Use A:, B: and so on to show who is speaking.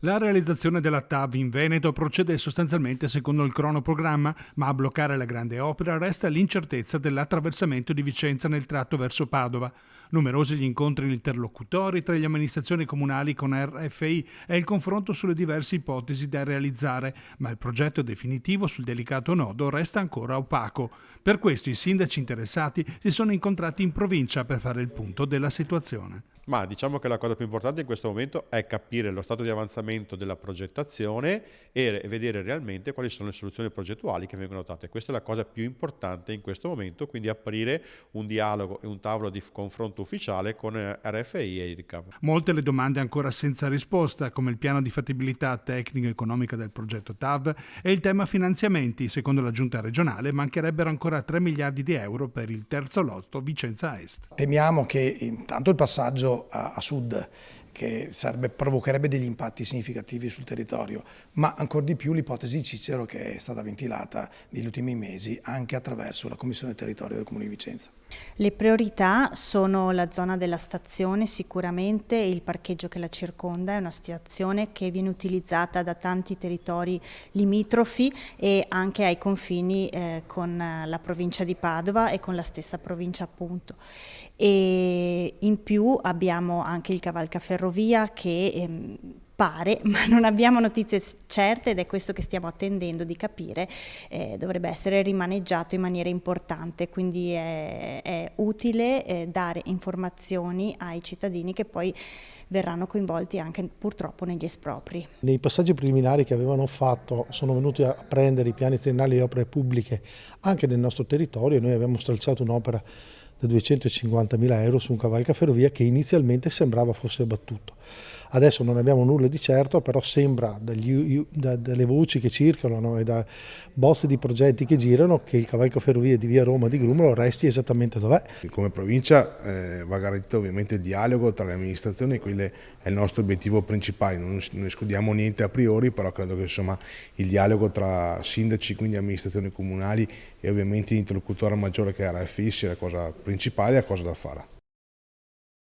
A: La realizzazione della TAV in Veneto procede sostanzialmente secondo il cronoprogramma, ma a bloccare la grande opera resta l'incertezza dell'attraversamento di Vicenza nel tratto verso Padova. Numerosi gli incontri interlocutori tra le amministrazioni comunali con RFI e il confronto sulle diverse ipotesi da realizzare, ma il progetto definitivo sul delicato nodo resta ancora opaco. Per questo i sindaci interessati si sono incontrati in provincia per fare il punto della situazione.
B: Ma diciamo che la cosa più importante in questo momento è capire lo stato di avanzamento della progettazione e vedere realmente quali sono le soluzioni progettuali che vengono adottate. Questa è la cosa più importante in questo momento, quindi aprire un dialogo e un tavolo di confronto ufficiale con RFI e IRCAV.
A: Molte le domande ancora senza risposta, come il piano di fattibilità tecnico-economica del progetto TAV e il tema finanziamenti. Secondo la giunta regionale mancherebbero ancora 3 miliardi di euro per il terzo lotto Vicenza Est.
C: Temiamo che intanto il passaggio a sud, che provocherebbe degli impatti significativi sul territorio, ma ancora di più l'ipotesi di Cicero che è stata ventilata negli ultimi mesi anche attraverso la Commissione Territorio del Comune di Vicenza.
D: Le priorità sono la zona della stazione sicuramente e il parcheggio che la circonda, è una stazione che viene utilizzata da tanti territori limitrofi e anche ai confini con la provincia di Padova e con la stessa provincia appunto. E in più abbiamo anche il cavalcaferrovia che pare, ma non abbiamo notizie certe ed è questo che stiamo attendendo di capire, dovrebbe essere rimaneggiato in maniera importante, quindi è utile dare informazioni ai cittadini che poi verranno coinvolti anche purtroppo negli espropri.
E: Nei passaggi preliminari che avevano fatto sono venuti a prendere i piani triennali di opere pubbliche anche nel nostro territorio e noi abbiamo stralciato un'opera da 250.000 euro su un cavalcaferrovia che inizialmente sembrava fosse abbattuto. Adesso non abbiamo nulla di certo, però sembra dalle voci che circolano e da bozze di progetti che girano che il cavalcaferrovia di via Roma di Grumolo resti esattamente dov'è.
F: Come provincia va garantito ovviamente il dialogo tra le amministrazioni, quello è il nostro obiettivo principale, non escludiamo niente a priori, però credo che insomma, il dialogo tra sindaci, quindi amministrazioni comunali e ovviamente l'interlocutore maggiore che è RFI sia la cosa principale e la cosa da fare.